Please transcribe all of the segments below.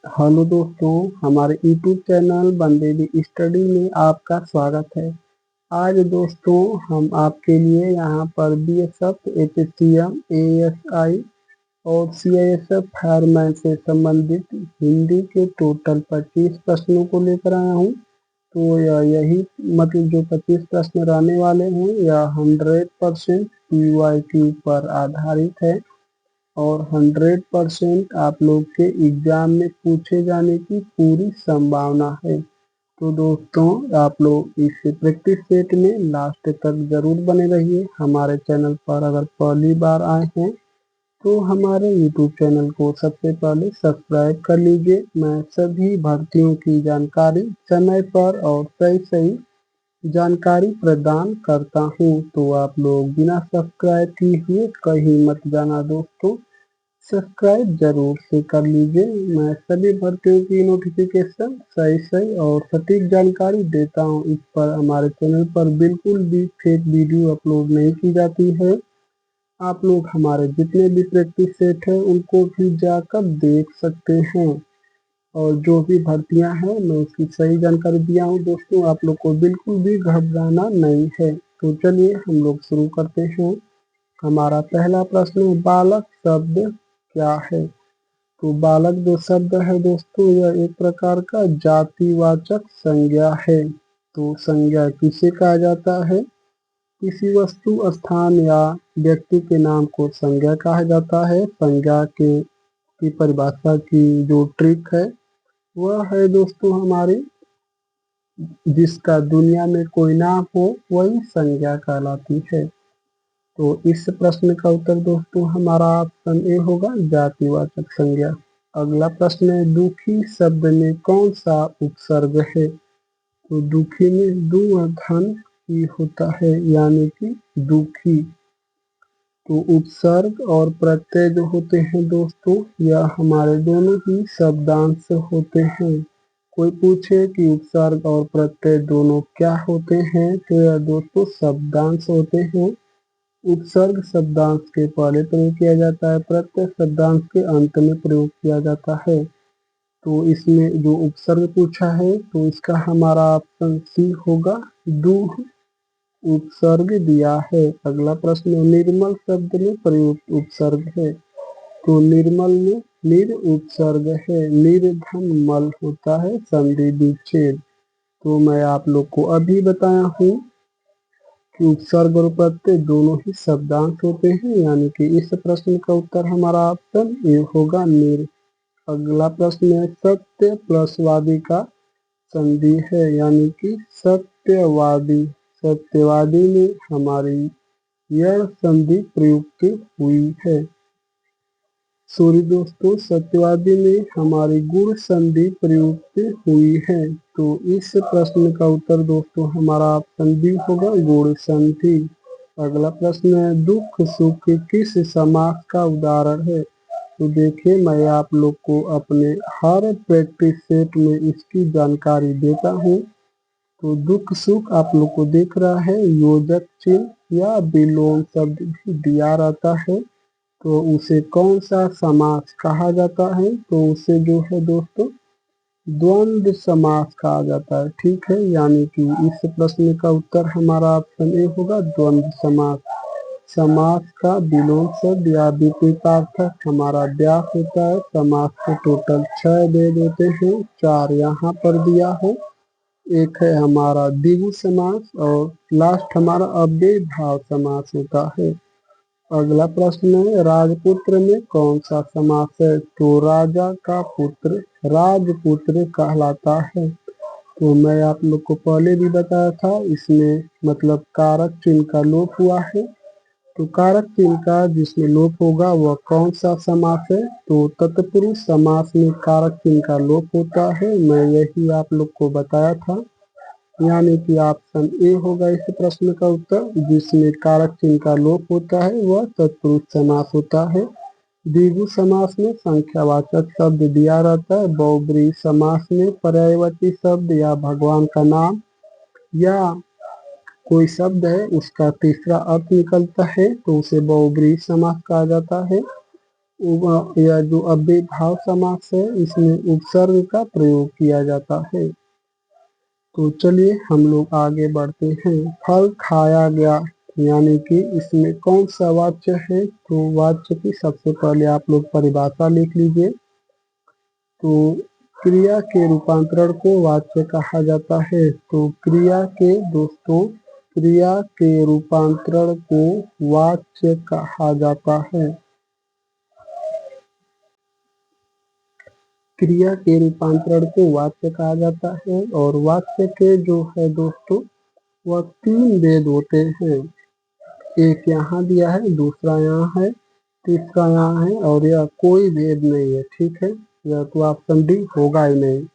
Hello दोस्तों, हमारे YouTube channel बनदेली study में आपका स्वागत है। आज दोस्तों हम आपके लिए यहाँ पर बीएसएफ, एचएससीएम, एएसआई और सीआईएसएफ फायरमैन से संबंधित हिंदी के टोटल 25 प्रश्नों को लेकर आया हूँ। तो यही मतलब जो 25 प्रश्न रहने वाले हैं यह 100% पीवाईक्यू पर आधारित है और 100% आप लोग के एग्जाम में पूछे जाने की पूरी संभावना है। तो दोस्तों आप लोग इस प्रैक्टिस सेट में लास्ट तक जरूर बने रहिए। हमारे चैनल पर अगर पहली बार आए हैं तो हमारे यूट्यूब चैनल को सबसे पहले सब्सक्राइब कर लीजिए। मैं सभी भर्तियों की जानकारी समय पर और सही सही जानकारी प्रदान करता हूँ। तो आप लोग बिना सब्सक्राइब किए हुए कहीं मत जाना दोस्तों, सब्सक्राइब जरूर से कर लीजिए। मैं सभी भर्तियों की नोटिफिकेशन सही सही और सटीक जानकारी देता हूँ। इस पर हमारे चैनल पर बिल्कुल भी फेक वीडियो अपलोड नहीं की जाती है। आप लोग हमारे जितने भी प्रैक्टिस सेट हैं उनको भी जाकर देख सकते हैं और जो भी भर्तियां हैं मैं उसकी सही जानकारी दिया हूँ। दोस्तों आप लोग को बिल्कुल भी घबराना नहीं है। तो चलिए हम लोग शुरू करते हैं। हमारा पहला प्रश्न, बालक शब्द क्या है? तो बालक जो शब्द है दोस्तों यह एक प्रकार का जातिवाचक संज्ञा है। तो संज्ञा किसे कहा जाता है? किसी वस्तु, स्थान या व्यक्ति के नाम को संज्ञा कहा जाता है। संज्ञा के की परिभाषा की जो ट्रिक है वह है दोस्तों हमारी, जिसका दुनिया में कोई नाम हो वही संज्ञा कहलाती है। तो इस प्रश्न का उत्तर दोस्तों हमारा ऑप्शन ए होगा, जातिवाचक संज्ञा। अगला प्रश्न है, दुखी शब्द में कौन सा उपसर्ग है? तो दुखी में दु धन ही होता है, यानी कि दुखी। तो उपसर्ग और प्रत्यय जो होते हैं दोस्तों यह हमारे दोनों ही शब्दांश होते हैं। कोई पूछे कि उपसर्ग और प्रत्यय दोनों क्या होते हैं तो यह दोस्तों शब्दांश होते हैं। उपसर्ग शब्दांश के पहले प्रयोग किया जाता है, प्रत्यय शब्दांश के अंत में प्रयोग किया जाता है। तो इसमें जो उपसर्ग पूछा है तो इसका हमारा ऑप्शन सी होगा, दुह उपसर्ग दिया है। अगला प्रश्न, निर्मल शब्द में प्रयुक्त उपसर्ग है। तो निर्मल में निर उपसर्ग है, निर्धन मल होता है, संधि विच्छेद। तो मैं आप लोग को अभी बताया हूँ कि उपसर्ग और प्रत्यय दोनों ही शब्दांश होते हैं, यानी कि इस प्रश्न का उत्तर हमारा ऑप्शन ए होगा, निर। अगला प्रश्न है, सत्य प्लस वादी का संधि है, यानी कि सत्यवादी। सत्यवादी में हमारी यह संधि प्रयुक्त हुई है। सॉरी दोस्तों, सत्यवादी में हमारी गुण संधि प्रयुक्त हुई है। तो इस प्रश्न का उत्तर दोस्तों हमारा ऑप्शन बी होगा, गुण संधि। अगला प्रश्न है, दुख सुख किस समास का उदाहरण है? तो देखिए मैं आप लोग को अपने हर प्रैक्टिस सेट में इसकी जानकारी देता हूँ। तो दुख सुख आप लोग को दिख रहा है, योजक चिन्ह या विलोम शब्द भी दिया रहता है। तो उसे कौन सा समास कहा जाता है? तो उसे जो है दोस्तों द्वंद्व समास कहा जाता है। ठीक है, यानी कि इस प्रश्न का उत्तर हमारा ऑप्शन ए होगा, द्वंद्व समास। समास का विलोम शब्द या विपरीतार्थक हमारा व्यास होता है। समास के टोटल 6 भेद होते हैं, 4 यहाँ पर दिया है, एक है हमारा द्विगु समास और लास्ट हमारा अव्ययी भाव समास होता है। अगला प्रश्न है, राजपुत्र में कौन सा समास है? तो राजा का पुत्र राजपुत्र कहलाता है। तो मैं आप लोग को पहले भी बताया था, इसमें मतलब कारक चिन्ह का लोप हुआ है। तो कारक चिन्ह का जिसमें लोप होगा वह कौन सा समास है? तो तत्पुरुष समास में कारक चिन्ह का लोप होता है। मैं यही आप लोग को बताया था, यानी कि ऑप्शन ए होगा इस प्रश्न का उत्तर, जिसमें कारक चिन्ह का लोप होता है वह तत्पुरुष समास होता है। द्विगु समास में संख्यावाचक शब्द दिया रहता है। बहुब्रीहि समास में पर्यायवाची शब्द या भगवान का नाम या कोई शब्द है उसका तीसरा अर्थ निकलता है तो उसे बहुब्रीहि समास कहा जाता है। या जो अव्ययभाव समास है इसमें उपसर्ग का प्रयोग किया जाता है। तो चलिए हम लोग आगे बढ़ते हैं। फल खाया गया यानी कि इसमें कौन सा वाच्य है? तो वाच्य की सबसे पहले आप लोग परिभाषा लिख लीजिए। तो क्रिया के रूपांतरण को वाच्य कहा जाता है। तो क्रिया के रूपांतरण को वाच्य कहा जाता है। क्रिया के रूपांतरण को वाच्य कहा जाता है और वाच्य के जो है दोस्तों वह 3 भेद होते हैं। एक यहाँ दिया है, दूसरा यहाँ है, तीसरा यहाँ है और यह कोई भेद नहीं है। ठीक है, यह तो ऑप्शन डी होगा ही नहीं।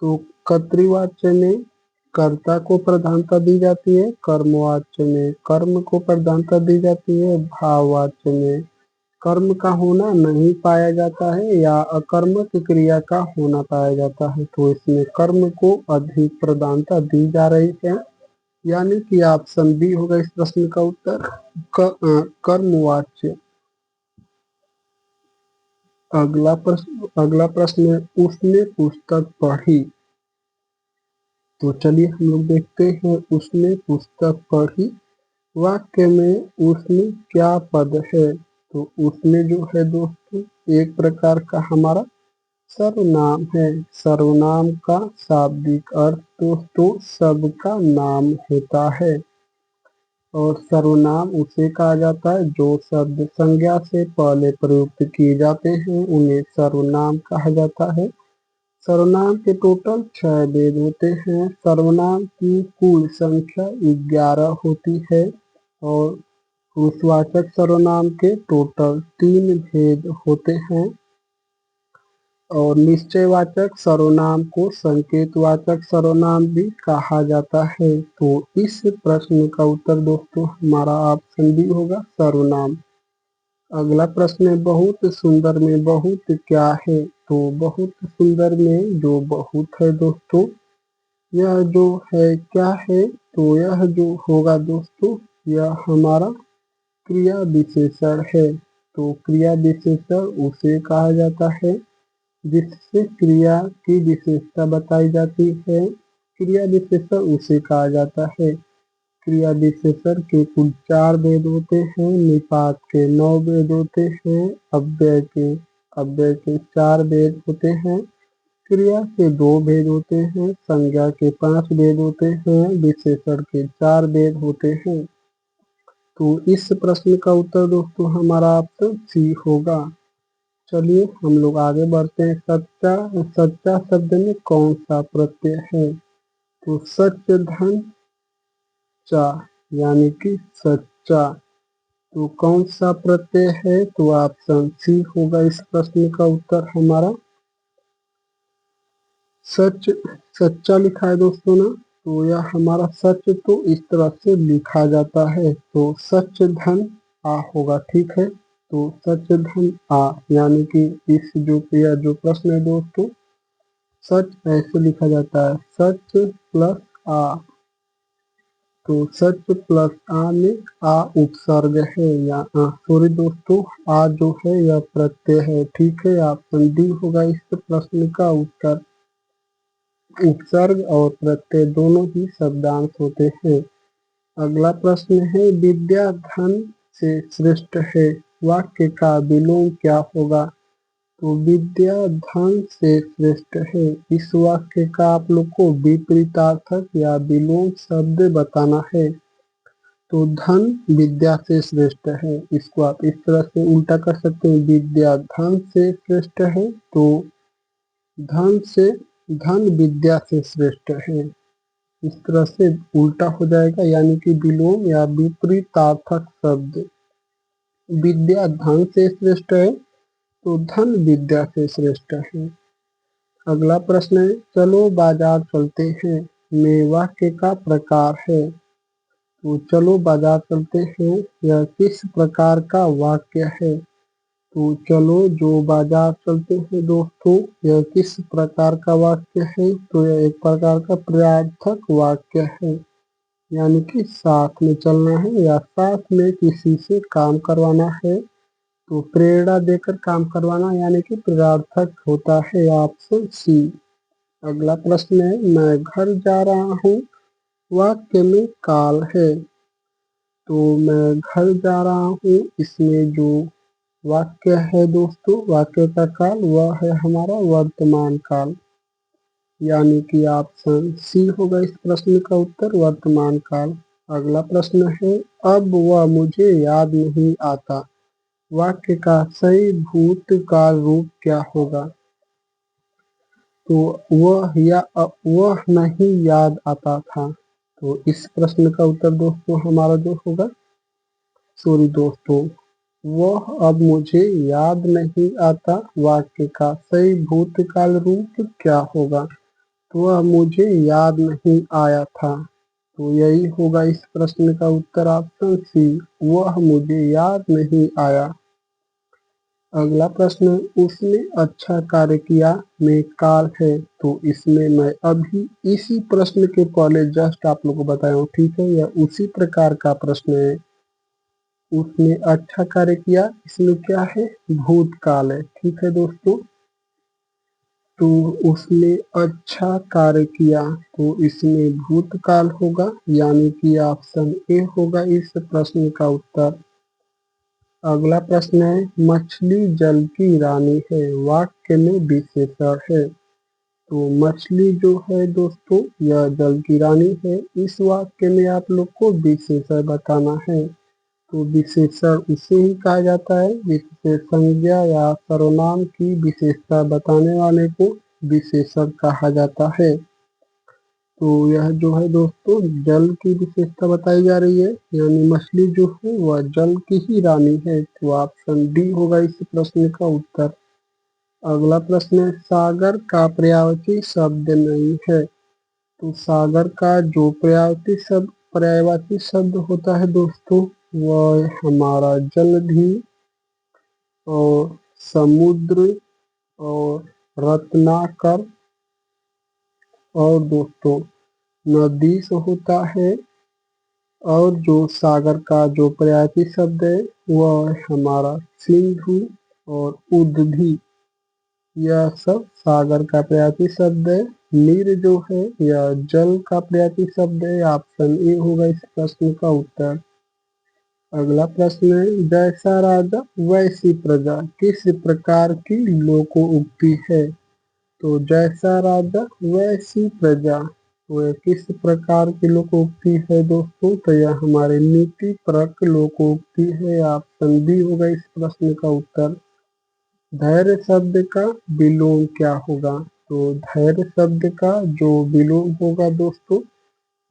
तो कर्तृवाच्य में कर्ता को प्रधानता दी जाती है, कर्मवाच्य में कर्म को प्रधानता दी जाती है, भाववाच्य में कर्म का होना नहीं पाया जाता है या अकर्मक क्रिया का होना पाया जाता है। तो इसमें कर्म को अधिक प्रधानता दी जा रही है, यानी कि ऑप्शन बी होगा इस प्रश्न का उत्तर कर्मवाच्य। अगला प्रश्न है, उसने पुस्तक पढ़ी। तो चलिए हम लोग देखते हैं, उसने पुस्तक पढ़ी वाक्य में उसमें क्या पद है? तो उसमें जो है दोस्तों एक प्रकार का हमारा सर्वनाम है। सर्वनाम का शाब्दिक अर्थ दोस्तों सबका नाम होता है और सर्वनाम उसे कहा जाता है जो शब्द संज्ञा से पहले प्रयुक्त किए जाते हैं, उन्हें सर्वनाम कहा जाता है। सर्वनाम के टोटल 6 भेद होते हैं। सर्वनाम की कुल संख्या 11 होती है और पुरुषवाचक सर्वनाम के टोटल 3 भेद होते हैं और निश्चयवाचक सर्वनाम को संकेतवाचक सर्वनाम भी कहा जाता है। तो इस प्रश्न का उत्तर दोस्तों हमारा ऑप्शन बी होगा सर्वनाम। अगला प्रश्न है, बहुत सुंदर में बहुत क्या है? तो बहुत सुंदर में जो बहुत है दोस्तों यह जो है क्या है? तो यह जो होगा दोस्तों यह हमारा क्रिया विशेषण है। तो क्रिया विशेषण उसे कहा जाता है जिससे क्रिया की विशेषता बताई जाती है। क्रिया विशेषण उसे कहा जाता है। क्रिया विशेषण के कुल 4 भेद होते हैं, निपात के 9 भेद होते हैं, अव्यय के 4 भेद होते हैं, क्रिया के 2 भेद होते हैं, संज्ञा के 5 भेद होते हैं, विशेषण के 4 भेद होते हैं। तो इस प्रश्न का उत्तर दोस्तों हमारा ऑप्शन सी होगा। चलिए हम लोग आगे बढ़ते हैं। सच्चा शब्द में कौन सा प्रत्यय है? तो सच धन चा यानी कि सच्चा। तो कौन सा प्रत्यय है? तो ऑप्शन सी होगा इस प्रश्न का उत्तर हमारा। सच्चा लिखा है दोस्तों ना, तो यह हमारा सच तो इस तरह से लिखा जाता है। तो सच धन आ होगा। ठीक है, तो सच धन आ यानी कि इस जो प्रश्न है दोस्तों सच ऐसे लिखा जाता है, सच प्लस आ। तो सच प्लस आ में आ उपसर्ग है या सॉरी दोस्तों आ जो है यह प्रत्यय है। ठीक है, ऑप्शन डी होगा इस प्रश्न का उत्तर। उपसर्ग और प्रत्यय दोनों ही शब्दांश होते हैं। अगला प्रश्न है, विद्या धन से श्रेष्ठ है वाक्य का विलोम क्या होगा? तो विद्या धन से श्रेष्ठ है, इस वाक्य का आप लोग को विपरीतार्थक या विलोम शब्द बताना है। तो धन विद्या से श्रेष्ठ है, इसको आप इस तरह से उल्टा कर सकते हैं, विद्या धन से श्रेष्ठ है तो धन विद्या से श्रेष्ठ है। इस तरह से उल्टा हो जाएगा यानी कि विलोम या विपरीतार्थक शब्द। विद्या धन से श्रेष्ठ है तो धन विद्या से श्रेष्ठ है। अगला प्रश्न है, चलो बाजार चलते हैं में वाक्य का प्रकार है। तो चलो बाजार चलते हैं यह किस प्रकार का वाक्य है? तो चलो जो बाजार चलते हैं दोस्तों यह किस प्रकार का वाक्य है? तो यह एक प्रकार का प्रयार्थक वाक्य है, यानी कि साथ में चलना है या साथ में किसी से काम करवाना है तो प्रेरणा देकर काम करवाना यानी कि प्रेरणार्थक होता है ऑप्शन सी। अगला प्रश्न है, मैं घर जा रहा हूँ वाक्य में काल है। तो मैं घर जा रहा हूँ, इसमें जो वाक्य है दोस्तों, वाक्य का काल वह है हमारा वर्तमान काल, यानी कि ऑप्शन सी होगा इस प्रश्न का उत्तर, वर्तमान काल। अगला प्रश्न है, अब वह मुझे याद नहीं आता वाक्य का सही भूतकाल रूप क्या होगा? तो वह नहीं याद आता था। तो इस प्रश्न का उत्तर दोस्तों हमारा जो होगा, सॉरी दोस्तों, वह अब मुझे याद नहीं आता वाक्य का सही भूतकाल रूप क्या होगा? तो वह मुझे याद नहीं आया था। तो यही होगा इस प्रश्न का उत्तर ऑप्शन सी, वह मुझे याद नहीं आया। अगला प्रश्न, उसने अच्छा कार्य किया में काल है। तो इसमें मैं अभी इसी प्रश्न के पहले जस्ट आप लोगों को बताया हूँ, ठीक है, यह उसी प्रकार का प्रश्न है। उसने अच्छा कार्य किया, इसमें क्या है, भूतकाल है, ठीक है दोस्तों। तो उसने अच्छा कार्य किया, तो इसमें भूतकाल होगा, यानी कि ऑप्शन ए होगा इस प्रश्न का उत्तर। अगला प्रश्न है, मछली जल की रानी है वाक्य में विशेषण है। तो मछली जो है दोस्तों, यह जल की रानी है। इस वाक्य में आप लोग को विशेषण बताना है। तो विशेषण उसे ही कहा जाता है, विशेष संज्ञा या सर्वनाम की विशेषता बताने वाले को विशेषण कहा जाता है। तो यह जो है दोस्तों, जल की विशेषता बताई जा रही है, यानी मछली जो है वह जल की ही रानी है। तो ऑप्शन डी होगा इस प्रश्न का उत्तर। अगला प्रश्न है, सागर का पर्यायवाची शब्द नहीं है। तो सागर का जो पर्यायवाची शब्द होता है दोस्तों, वह हमारा जलधि और समुद्र और रत्नाकर और दोस्तों नदी से होता है। और जो सागर का जो पर्यायवाची शब्द है वह हमारा सिंधु और उदधि, यह सब सागर का पर्यायवाची शब्द है। नीर जो है यह जल का पर्यायवाची शब्द है। ऑप्शन ए होगा इस प्रश्न का उत्तर। अगला प्रश्न है, जैसा राजा वैसी प्रजा किस प्रकार की लोकोक्ति है? तो जैसा राजा वैसी प्रजा, वह किस प्रकार की लोकोक्ति है दोस्तों? तो यह हमारे नीति परक लोकोक्ति है। ऑप्शन बी होगा इस प्रश्न का उत्तर। धैर्य शब्द का विलोम क्या होगा? तो धैर्य शब्द का जो विलोम होगा दोस्तों,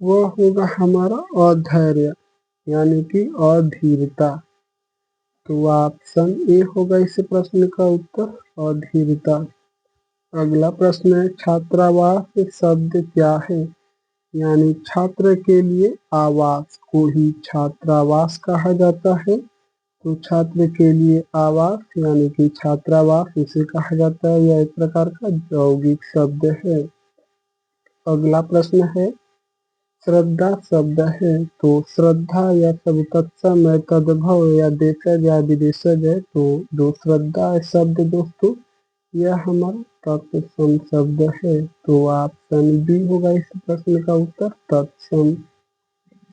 वह होगा हमारा अधैर्य, यानी कि अधीरता। तो ऑप्शन ए होगा इस प्रश्न का उत्तर, अधीरता। अगला प्रश्न है, छात्रावास शब्द क्या है? यानी छात्र के लिए आवास को ही छात्रावास कहा जाता है। तो छात्र के लिए आवास यानी कि छात्रावास उसे कहा जाता है, यह एक प्रकार का यौगिक शब्द है। अगला प्रश्न है, श्रद्धा शब्द है। तो श्रद्धा या शब्द तत्सम है, तद्भव या देशज या विदेशज है। तो जो श्रद्धा है शब्द दोस्तों, यह हमारा तत्सम शब्द है। तो ऑप्शन बी होगा इस प्रश्न का उत्तर, तत्सम।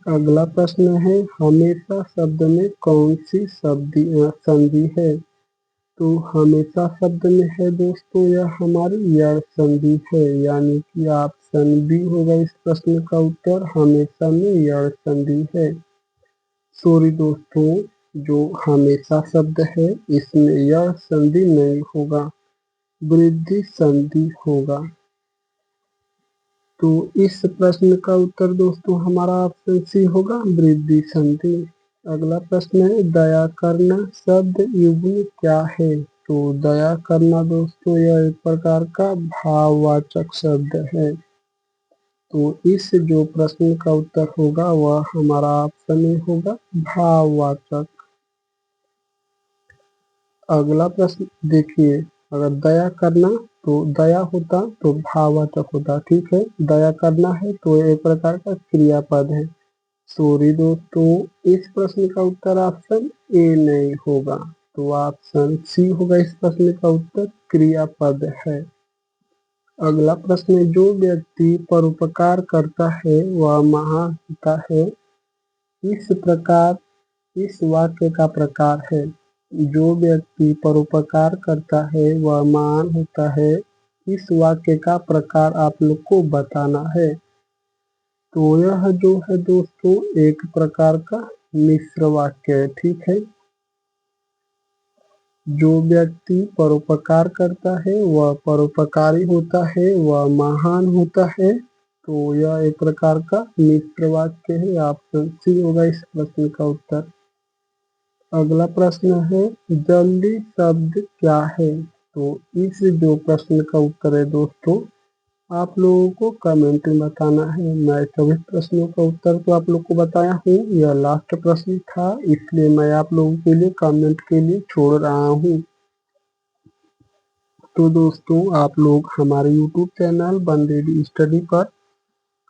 अगला प्रश्न है, हमेशा शब्द में कौन सी संधि है? तो हमेशा शब्द में है दोस्तों, यह हमारी यड़ संधि है, यानी कि ऑप्शन बी होगा इस प्रश्न का उत्तर, हमेशा में यड़ संधि है। सॉरी दोस्तों, जो हमेशा शब्द है इसमें यड़ संधि नहीं होगा, वृद्धि संधि होगा। तो इस प्रश्न का उत्तर दोस्तों हमारा ऑप्शन सी होगा, वृद्धि संधि। अगला प्रश्न है, दया करना शब्द युग्म क्या है? तो दया करना दोस्तों यह एक प्रकार का भाववाचक शब्द है। तो इस जो प्रश्न का उत्तर होगा वह हमारा ऑप्शन ए होगा, भाववाचक। अगला प्रश्न देखिए, अगर दया करना तो दया होता तो भाववाचक होता, ठीक है, दया करना है तो एक प्रकार का क्रियापद है। सॉरी दोस्तों, इस प्रश्न का उत्तर ऑप्शन ए नहीं होगा। तो ऑप्शन सी होगा इस प्रश्न का उत्तर क्रियापद है। अगला प्रश्न है, जो व्यक्ति परोपकार करता है वह महान होता है। इस प्रकार इस वाक्य का प्रकार है। जो व्यक्ति परोपकार करता है वह महान होता है। इस वाक्य का प्रकार आप लोग को बताना है। तो यह जो है दोस्तों एक प्रकार का मिश्र वाक्य है, ठीक है। जो व्यक्ति परोपकार करता है वह परोपकारी होता है, वह महान होता है। तो यह एक प्रकार का मिश्र वाक्य है। ऑप्शन सी होगा इस प्रश्न का उत्तर। अगला प्रश्न है, जल्दी शब्द क्या है। तो इस जो प्रश्न का उत्तर है दोस्तों आप लोगों को कमेंट में बताना है। मैं सभी प्रश्नों का उत्तर तो आप लोग को बताया हूँ, यह लास्ट प्रश्न था इसलिए मैं आप लोगों के लिए कमेंट के लिए छोड़ रहा हूँ। तो दोस्तों आप लोग हमारे YouTube चैनल बंदेरी स्टडी पर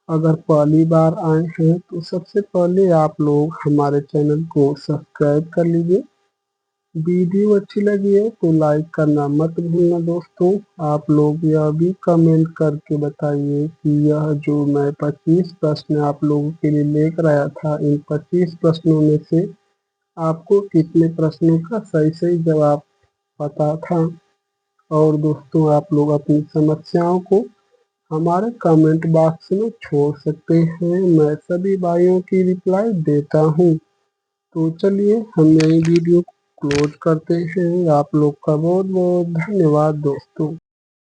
अगर पहली बार आए हैं तो सबसे पहले आप लोग हमारे चैनल को सब्सक्राइब कर लीजिए। वीडियो अच्छी लगी है तो लाइक करना मत भूलना दोस्तों। आप लोग यह भी कमेंट करके बताइए कि यह जो मैं 25 प्रश्न आप लोगों के लिए लेकर आया था, इन 25 प्रश्नों में से आपको कितने प्रश्नों का सही सही जवाब पता था। और दोस्तों आप लोग अपनी समस्याओं को हमारे कमेंट बॉक्स में छोड़ सकते हैं, मैं सभी भाइयों की रिप्लाई देता हूँ। तो चलिए हम यही वीडियो क्लोज करते हैं। आप लोग का बहुत बहुत धन्यवाद दोस्तों।